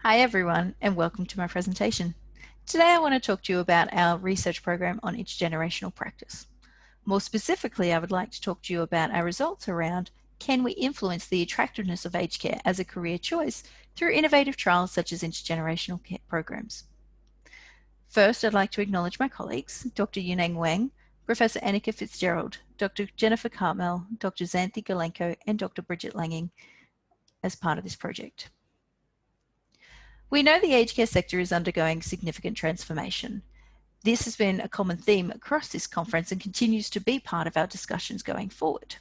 Hi everyone, and welcome to my presentation. Today I want to talk to you about our research program on intergenerational practice. More specifically, I would like to talk to you about our results around can we influence the attractiveness of aged care as a career choice through innovative trials such as intergenerational care programs. First, I'd like to acknowledge my colleagues, Dr. Yuneng Wang, Professor Annika Fitzgerald, Dr. Jennifer Cartmel, Dr. Xanthi Galenko, and Dr. Bridget Langing as part of this project. We know the aged care sector is undergoing significant transformation. This has been a common theme across this conference and continues to be part of our discussions going forward.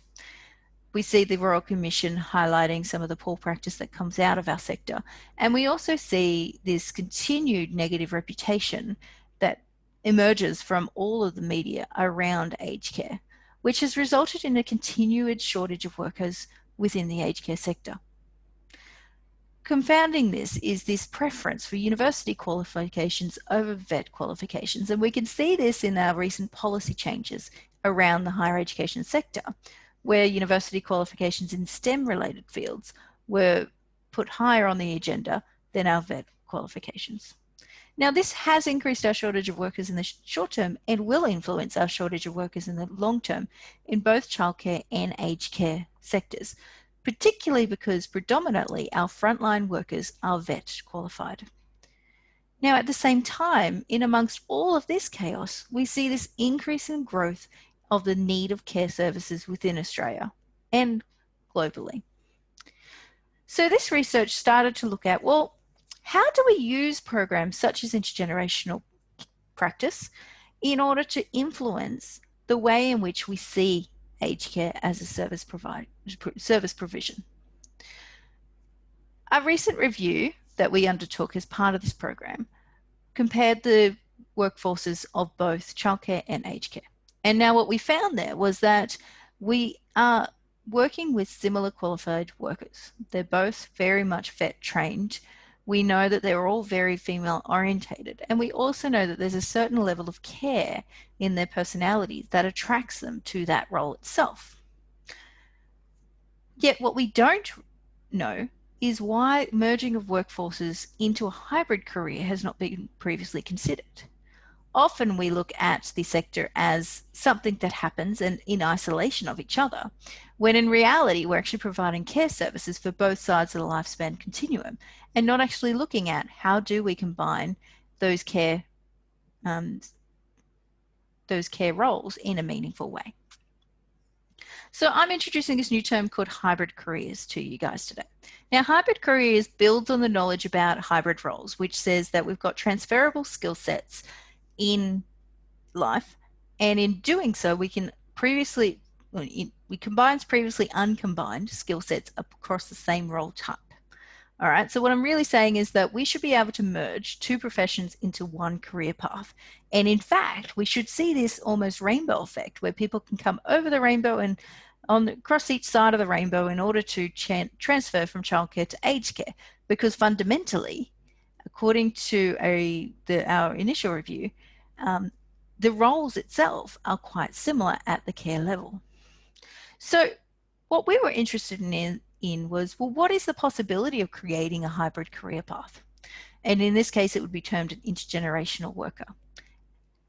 We see the Royal Commission highlighting some of the poor practice that comes out of our sector, and we also see this continued negative reputation that emerges from all of the media around aged care, which has resulted in a continued shortage of workers within the aged care sector. Confounding this is this preference for university qualifications over vet qualifications, and we can see this in our recent policy changes around the higher education sector, where university qualifications in STEM-related fields were put higher on the agenda than our vet qualifications. Now, this has increased our shortage of workers in the short term and will influence our shortage of workers in the long term in both childcare and aged care sectors, particularly because predominantly our frontline workers are vet qualified. Now, at the same time, in amongst all of this chaos, we see this increase in growth of the need of care services within Australia and globally. So this research started to look at, well, how do we use programs such as intergenerational practice in order to influence the way in which we see aged care as a service provision? A recent review that we undertook as part of this program compared the workforces of both childcare and aged care. And now what we found there was that we are working with similar qualified workers. They're both very much vet trained. We know that they're all very female orientated, and we also know that there's a certain level of care in their personalities that attracts them to that role itself. Yet what we don't know is why merging of workforces into a hybrid career has not been previously considered. Often we look at the sector as something that happens and in isolation of each other, when in reality we're actually providing care services for both sides of the lifespan continuum and not actually looking at how do we combine those care roles in a meaningful way. So I'm introducing this new term called hybrid careers to you guys today. Now, hybrid careers builds on the knowledge about hybrid roles, which says that we've got transferable skill sets in life, and in doing so we combines previously uncombined skill sets across the same role type. All right, so what I'm really saying is that we should be able to merge two professions into one career path. And in fact, we should see this almost rainbow effect where people can come over the rainbow and across each side of the rainbow in order to transfer from childcare to aged care, because fundamentally, according to our initial review, the roles itself are quite similar at the care level. So what we were interested in was, well, what is the possibility of creating a hybrid career path? And in this case, it would be termed an intergenerational worker.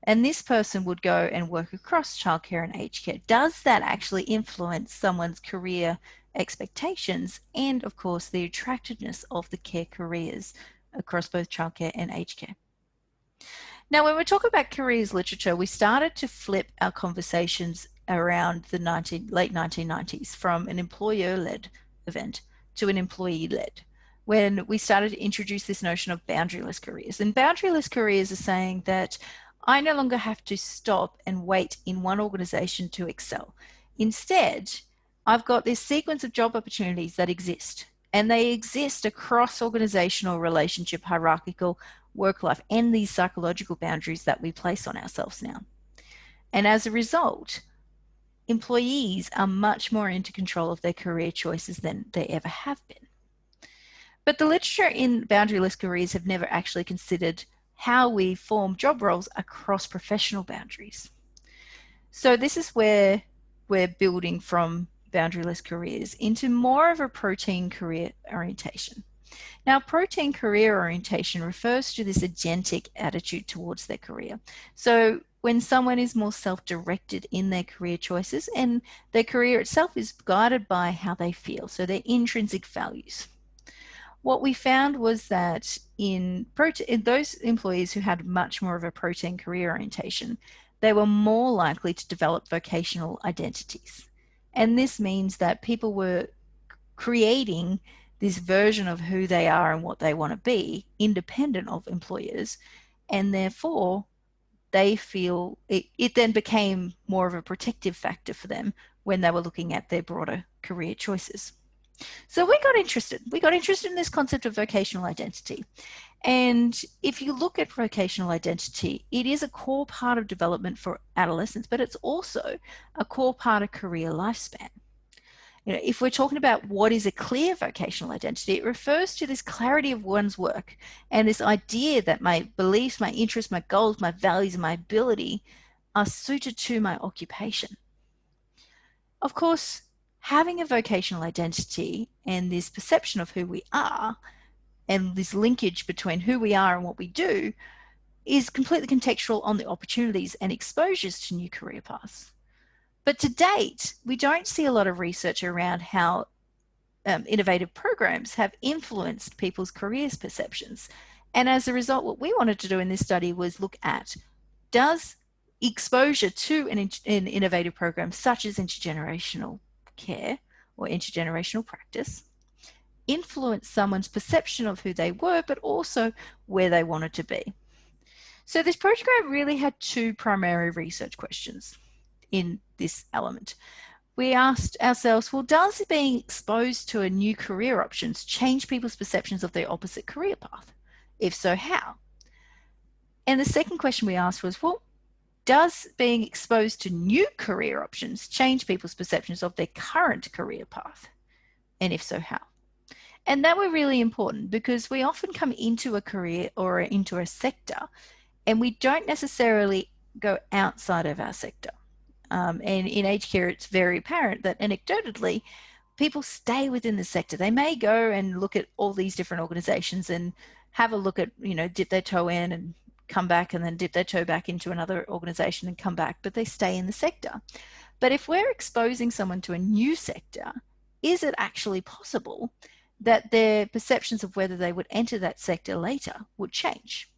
And this person would go and work across childcare and aged care. Does that actually influence someone's career expectations and, of course, the attractiveness of the care careers across both childcare and aged care? Now, when we talk about careers literature, we started to flip our conversations around the late 1990s from an employer-led event to an employee-led, when we started to introduce this notion of boundaryless careers. And boundaryless careers are saying that I no longer have to stop and wait in one organization to excel. Instead, I've got this sequence of job opportunities that exist, and they exist across organizational, relationship, hierarchical, work life, and these psychological boundaries that we place on ourselves now. And as a result, employees are much more into control of their career choices than they ever have been. But the literature in boundaryless careers have never actually considered how we form job roles across professional boundaries. So this is where we're building from boundaryless careers into more of a protein career orientation. Now, protein career orientation refers to this agentic attitude towards their career. So when someone is more self-directed in their career choices and their career itself is guided by how they feel, so their intrinsic values. What we found was that in those employees who had much more of a protein career orientation, they were more likely to develop vocational identities. And this means that people were creating this version of who they are and what they want to be independent of employers, and therefore they feel it then became more of a protective factor for them when they were looking at their broader career choices. So we got interested in this concept of vocational identity. And if you look at vocational identity, it is a core part of development for adolescents, but it's also a core part of career lifespan. You know, if we're talking about what is a clear vocational identity, it refers to this clarity of one's work and this idea that my beliefs, my interests, my goals, my values, and my ability are suited to my occupation. Of course, having a vocational identity and this perception of who we are and this linkage between who we are and what we do is completely contextual on the opportunities and exposures to new career paths. But to date, we don't see a lot of research around how innovative programs have influenced people's careers perceptions. And as a result, what we wanted to do in this study was look at, does exposure to an innovative program such as intergenerational care or intergenerational practice influence someone's perception of who they were, but also where they wanted to be? So this program really had two primary research questions in this element. We asked ourselves, well, does being exposed to a new career options change people's perceptions of their opposite career path? If so, how? And the second question we asked was, well, does being exposed to new career options change people's perceptions of their current career path? And if so, how? And that were really important because we often come into a career or into a sector and we don't necessarily go outside of our sector. And in aged care, it's very apparent that anecdotally, people stay within the sector. They may go and look at all these different organizations and have a look at, you know, dip their toe in and come back and then dip their toe back into another organization and come back, but they stay in the sector. But if we're exposing someone to a new sector, is it actually possible that their perceptions of whether they would enter that sector later would change?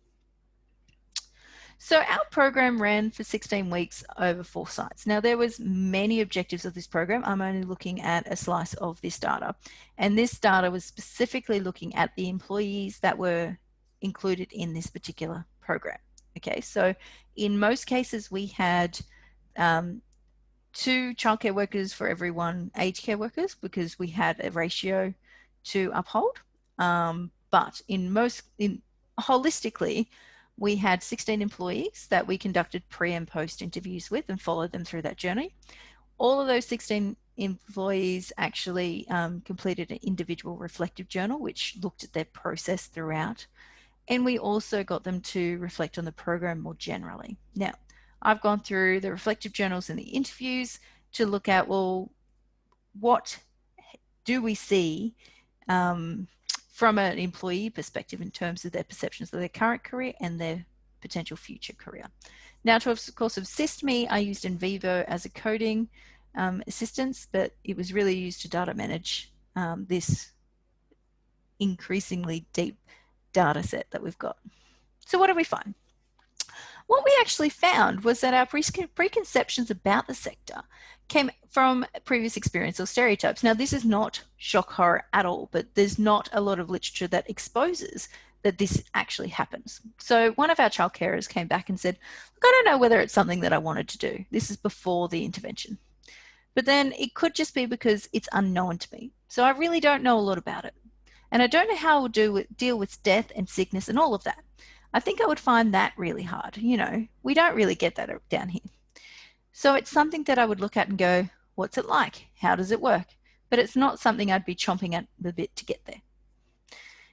So our program ran for 16 weeks over 4 sites. Now there was many objectives of this program. I'm only looking at a slice of this data. And this data was specifically looking at the employees that were included in this particular program. Okay, so in most cases we had 2 childcare workers for every 1 aged care workers because we had a ratio to uphold. But holistically, we had 16 employees that we conducted pre and post interviews with and followed them through that journey. All of those 16 employees actually completed an individual reflective journal, which looked at their process throughout. And we also got them to reflect on the program more generally. Now, I've gone through the reflective journals and the interviews to look at, well, what do we see from an employee perspective in terms of their perceptions of their current career and their potential future career. Now, to of course assist me, I used NVivo as a coding assistance, but it was really used to data manage this increasingly deep data set that we've got. So what did we find? What we actually found was that our preconceptions about the sector came from previous experience or stereotypes. Now, this is not shock horror at all, but there's not a lot of literature that exposes that this actually happens. So one of our child carers came back and said, look, I don't know whether it's something that I wanted to do. This is before the intervention. But then it could just be because it's unknown to me. So I really don't know a lot about it. And I don't know how we'll deal with death and sickness and all of that. I think I would find that really hard. You know, we don't really get that down here. So it's something that I would look at and go, what's it like? How does it work? But it's not something I'd be chomping at the bit to get there.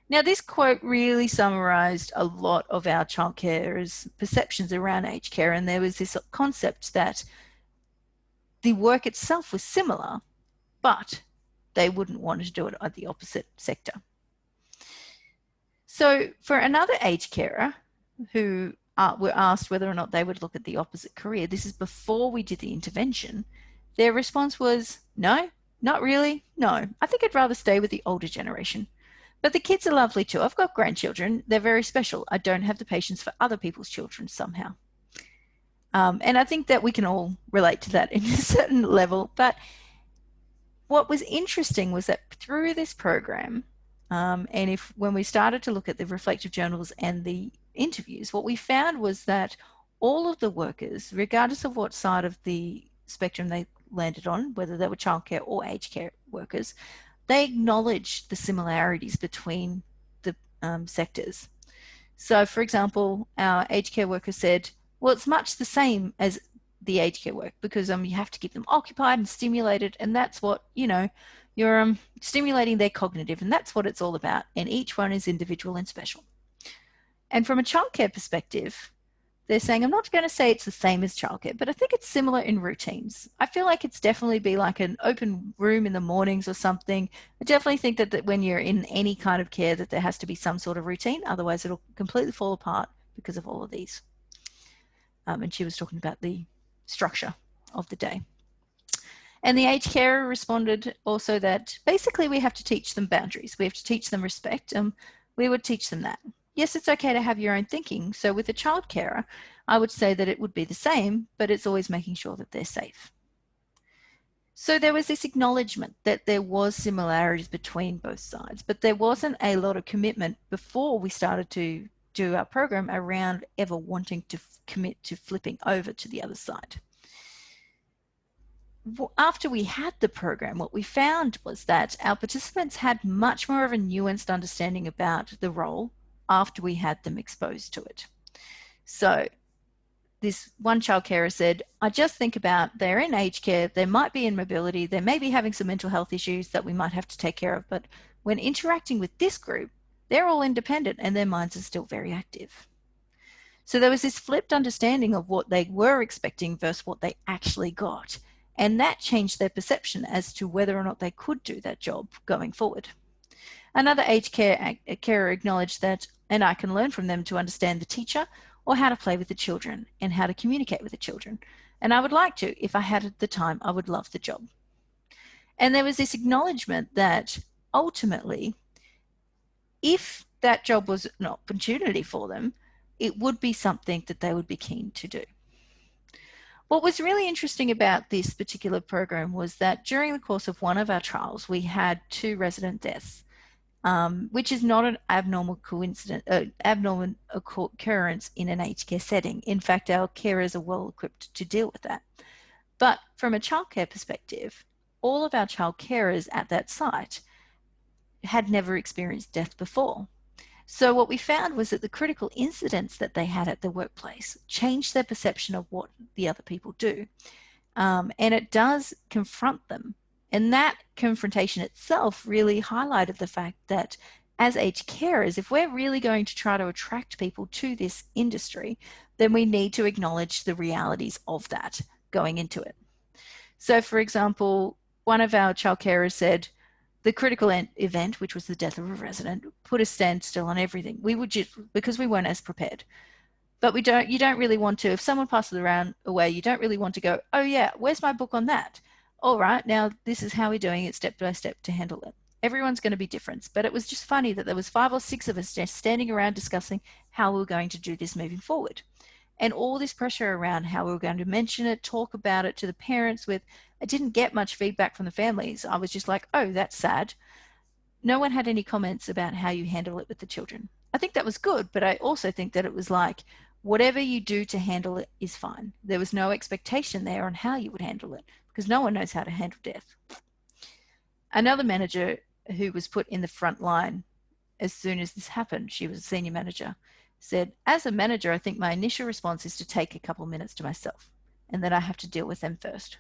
Now, this quote really summarized a lot of our child carers' perceptions around aged care. And there was this concept that the work itself was similar, but they wouldn't want to do it at the opposite sector. So for another aged carer who were asked whether or not they would look at the opposite career, this is before we did the intervention, their response was, no, not really. No, I think I'd rather stay with the older generation. But the kids are lovely too. I've got grandchildren. They're very special. I don't have the patience for other people's children somehow. And I think that we can all relate to that in a certain level. But what was interesting was that through this program, and when we started to look at the reflective journals and the interviews, what we found was that all of the workers, regardless of what side of the spectrum they landed on, whether they were childcare or aged care workers, they acknowledged the similarities between the sectors. So, for example, our aged care worker said, well, it's much the same as the aged care work because you have to keep them occupied and stimulated, and that's what, you're stimulating their cognitive, and that's what it's all about. And each one is individual and special. And from a childcare perspective, they're saying, I'm not going to say it's the same as childcare, but I think it's similar in routines. I feel like it's definitely be like an open room in the mornings or something. I definitely think that when you're in any kind of care that there has to be some sort of routine. Otherwise, it'll completely fall apart because of all of these. And she was talking about the structure of the day. And the aged carer responded also that basically we have to teach them boundaries. We have to teach them respect. We would teach them that. Yes, it's okay to have your own thinking. So with a child carer, I would say that it would be the same, but it's always making sure that they're safe. So there was this acknowledgement that there was similarities between both sides, but there wasn't a lot of commitment before we started to do our program around ever wanting to commit to flipping over to the other side. After we had the program, what we found was that our participants had much more of a nuanced understanding about the role after we had them exposed to it. So this one child carer said, I just think about they're in aged care, they might be in mobility, they may be having some mental health issues that we might have to take care of, but when interacting with this group, they're all independent and their minds are still very active. So there was this flipped understanding of what they were expecting versus what they actually got. And that changed their perception as to whether or not they could do that job going forward. Another aged carer acknowledged that, and I can learn from them to understand the teacher or how to play with the children and how to communicate with the children. And I would like to, if I had the time, I would love the job. And there was this acknowledgement that ultimately, if that job was an opportunity for them, it would be something that they would be keen to do. What was really interesting about this particular program was that during the course of one of our trials, we had 2 resident deaths. Which is not an abnormal occurrence in an aged care setting. In fact, our carers are well equipped to deal with that. But from a childcare perspective, all of our child carers at that site had never experienced death before. So what we found was that the critical incidents that they had at the workplace changed their perception of what the other people do. And it does confront them. And that confrontation itself really highlighted the fact that as aged carers, if we're really going to try to attract people to this industry, then we need to acknowledge the realities of that going into it. So for example, one of our child carers said, the critical event, which was the death of a resident, put a standstill on everything. We would just, because we weren't as prepared. But you don't really want to, if someone passes around away, you don't really want to go, oh yeah, where's my book on that? All right, now this is how we're doing it step by step to handle it. Everyone's going to be different, but it was just funny that there was 5 or 6 of us just standing around discussing how we were going to do this moving forward. And all this pressure around how we were going to mention it, talk about it to the parents with, I didn't get much feedback from the families. I was just like, oh, that's sad. No one had any comments about how you handle it with the children. I think that was good, but I also think that it was like, whatever you do to handle it is fine. There was no expectation there on how you would handle it because no one knows how to handle death. Another manager who was put in the front line as soon as this happened, she was a senior manager, said, as a manager, I think my initial response is to take a couple of minutes to myself and then I have to deal with them first.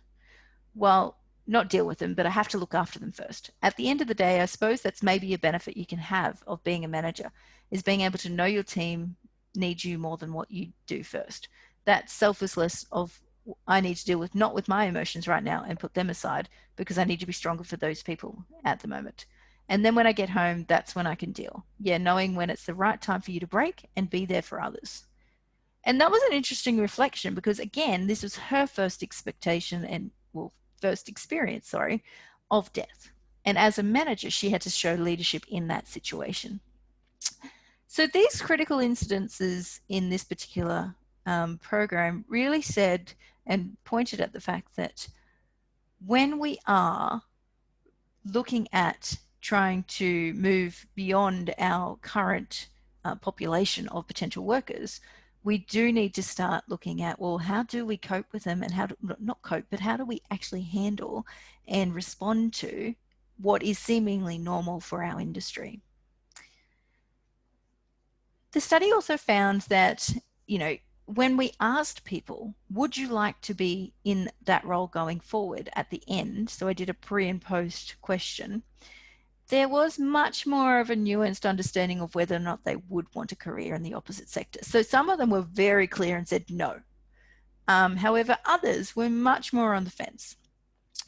Well, not deal with them, but I have to look after them first. At the end of the day, I suppose that's maybe a benefit you can have of being a manager, is being able to know your team needs you more than what you do first. That selflessness of I need to deal with not with my emotions right now and put them aside because I need to be stronger for those people at the moment. And then when I get home, that's when I can deal. Yeah, knowing when it's the right time for you to break and be there for others. And that was an interesting reflection because, again, this was her first expectation and, well, first experience, sorry, of death. And as a manager, she had to show leadership in that situation. So these critical incidences in this particular program really said and pointed at the fact that when we are looking at trying to move beyond our current population of potential workers, we do need to start looking at, well, how do we cope with them, and how do, not cope, but how do we actually handle and respond to what is seemingly normal for our industry. The study also found that, when we asked people, would you like to be in that role going forward at the end? So I did a pre and post question. There was much more of a nuanced understanding of whether or not they would want a career in the opposite sector. So some of them were very clear and said no. However, others were much more on the fence.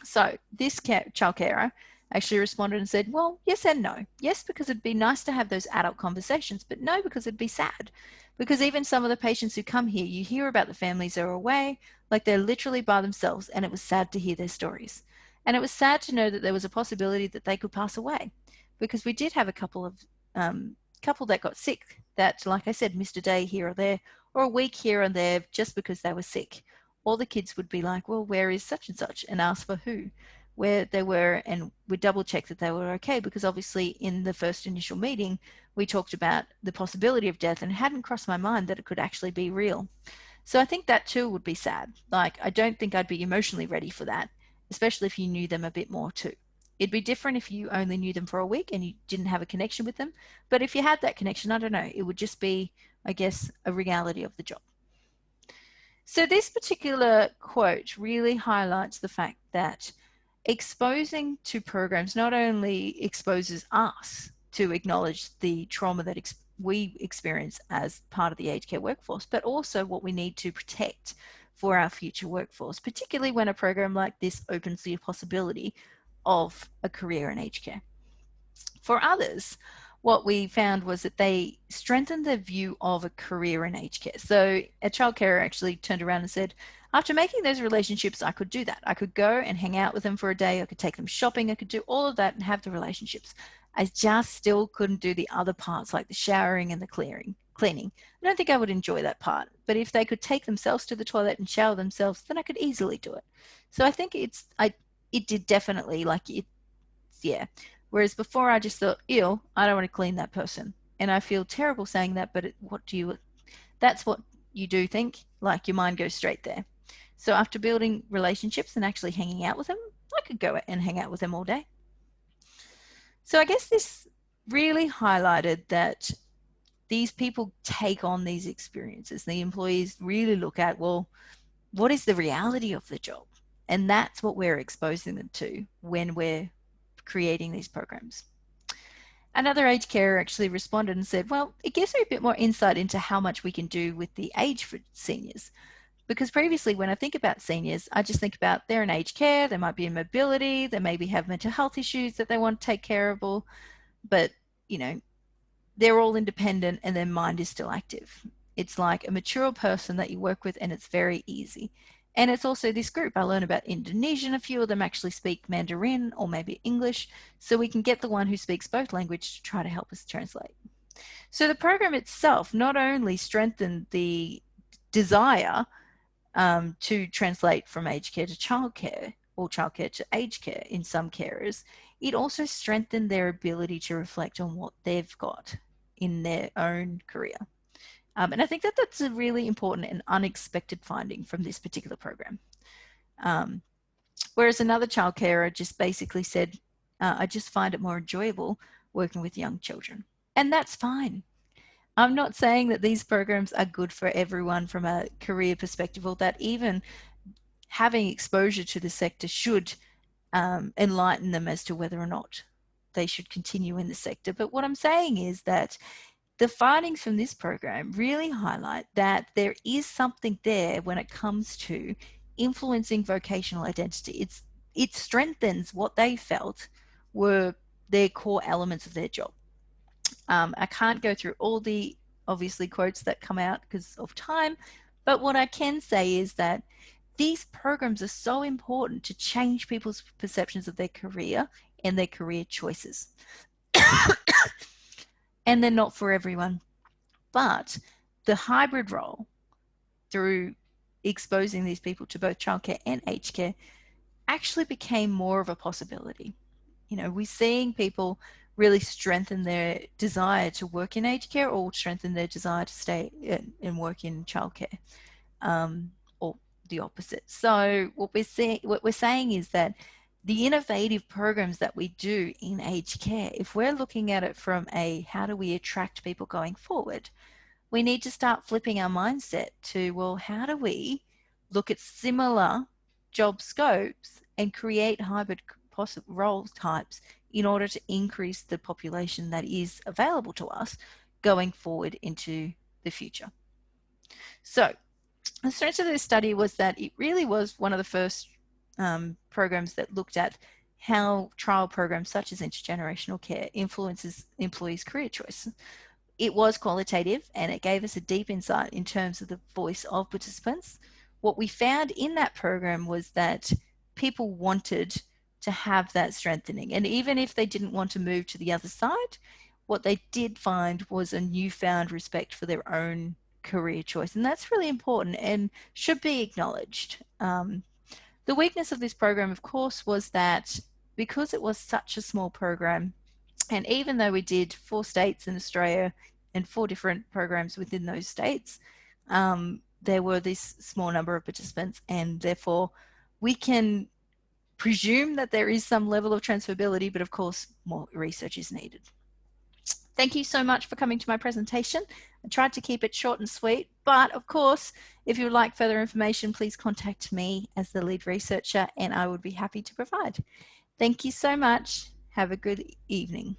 So this child carer actually responded and said, well, yes and no. Yes, because it'd be nice to have those adult conversations, but no, because it'd be sad. Because even some of the patients who come here, you hear about the families that are away, like they're literally by themselves, and it was sad to hear their stories. And it was sad to know that there was a possibility that they could pass away, because we did have a couple that got sick that, like I said, missed a day here or there, or a week here and there just because they were sick. All the kids would be like, well, where is such and such, and ask for who, where they were, and we double check that they were okay, because obviously in the first initial meeting we talked about the possibility of death, and it hadn't crossed my mind that it could actually be real. So I think that too would be sad. Like, I don't think I'd be emotionally ready for that, especially if you knew them a bit more too. It'd be different if you only knew them for a week and you didn't have a connection with them, but if you had that connection, I don't know, it would just be, I guess, a reality of the job. So this particular quote really highlights the fact that exposing to programs not only exposes us to acknowledge the trauma that we experience as part of the aged care workforce, but also what we need to protect for our future workforce, particularly when a program like this opens the possibility of a career in aged care. For others, what we found was that they strengthened their view of a career in aged care. So a child carer actually turned around and said, after making those relationships, I could do that. I could go and hang out with them for a day. I could take them shopping. I could do all of that and have the relationships. I just still couldn't do the other parts, like the showering and the cleaning. I don't think I would enjoy that part. But if they could take themselves to the toilet and shower themselves, then I could easily do it. So I think it did definitely, like, it, yeah. Whereas before I just thought, ew, I don't want to clean that person. And I feel terrible saying that, but that's what you do think, like your mind goes straight there. So after building relationships and actually hanging out with them, I could go and hang out with them all day. So I guess this really highlighted that these people take on these experiences. The employees really look at, well, what is the reality of the job? And that's what we're exposing them to when we're creating these programs. Another aged carer actually responded and said, well, it gives me a bit more insight into how much we can do with the age for seniors. Because previously, when I think about seniors, I just think about they're in aged care, they might be in mobility, they maybe have mental health issues that they want to take care of, but, they're all independent and their mind is still active. It's like a mature person that you work with, and it's very easy. And it's also this group. I learn about Indonesian. A few of them actually speak Mandarin or maybe English. So we can get the one who speaks both languages to try to help us translate. So the program itself not only strengthened the desire to translate from aged care to childcare, or childcare to aged care in some carers, it also strengthened their ability to reflect on what they've got in their own career. And I think that that's a really important and unexpected finding from this particular program. Whereas another child carer just basically said, I just find it more enjoyable working with young children. And that's fine. I'm not saying that these programs are good for everyone from a career perspective, or that even having exposure to the sector should enlighten them as to whether or not they should continue in the sector. But what I'm saying is that the findings from this program really highlight that there is something there when it comes to influencing vocational identity. It strengthens what they felt were their core elements of their job. I can't go through all the obviously quotes that come out because of time, but what I can say is that these programs are so important to change people's perceptions of their career and their career choices. And they're not for everyone. But the hybrid role, through exposing these people to both childcare and aged care, actually became more of a possibility. You know, we're seeing people really strengthen their desire to work in aged care or strengthen their desire to stay and work in childcare, or the opposite. So what we're saying is that the innovative programs that we do in aged care, if we're looking at it from a how do we attract people going forward, we need to start flipping our mindset to, well, how do we look at similar job scopes and create hybrid role types in order to increase the population that is available to us going forward into the future. So the strength of this study was that it really was one of the first programs that looked at how trial programs such as intergenerational care influences employees' career choice. It was qualitative and it gave us a deep insight in terms of the voice of participants. What we found in that program was that people wanted to have that strengthening. And even if they didn't want to move to the other side, what they did find was a newfound respect for their own career choice. And that's really important and should be acknowledged. The weakness of this program, of course, was that because it was such a small program, and even though we did 4 states in Australia and 4 different programs within those states, there were this small number of participants, and therefore we can presume that there is some level of transferability, but of course more research is needed. Thank you so much for coming to my presentation. I tried to keep it short and sweet, but of course, if you would like further information, please contact me as the lead researcher and I would be happy to provide. Thank you so much. Have a good evening.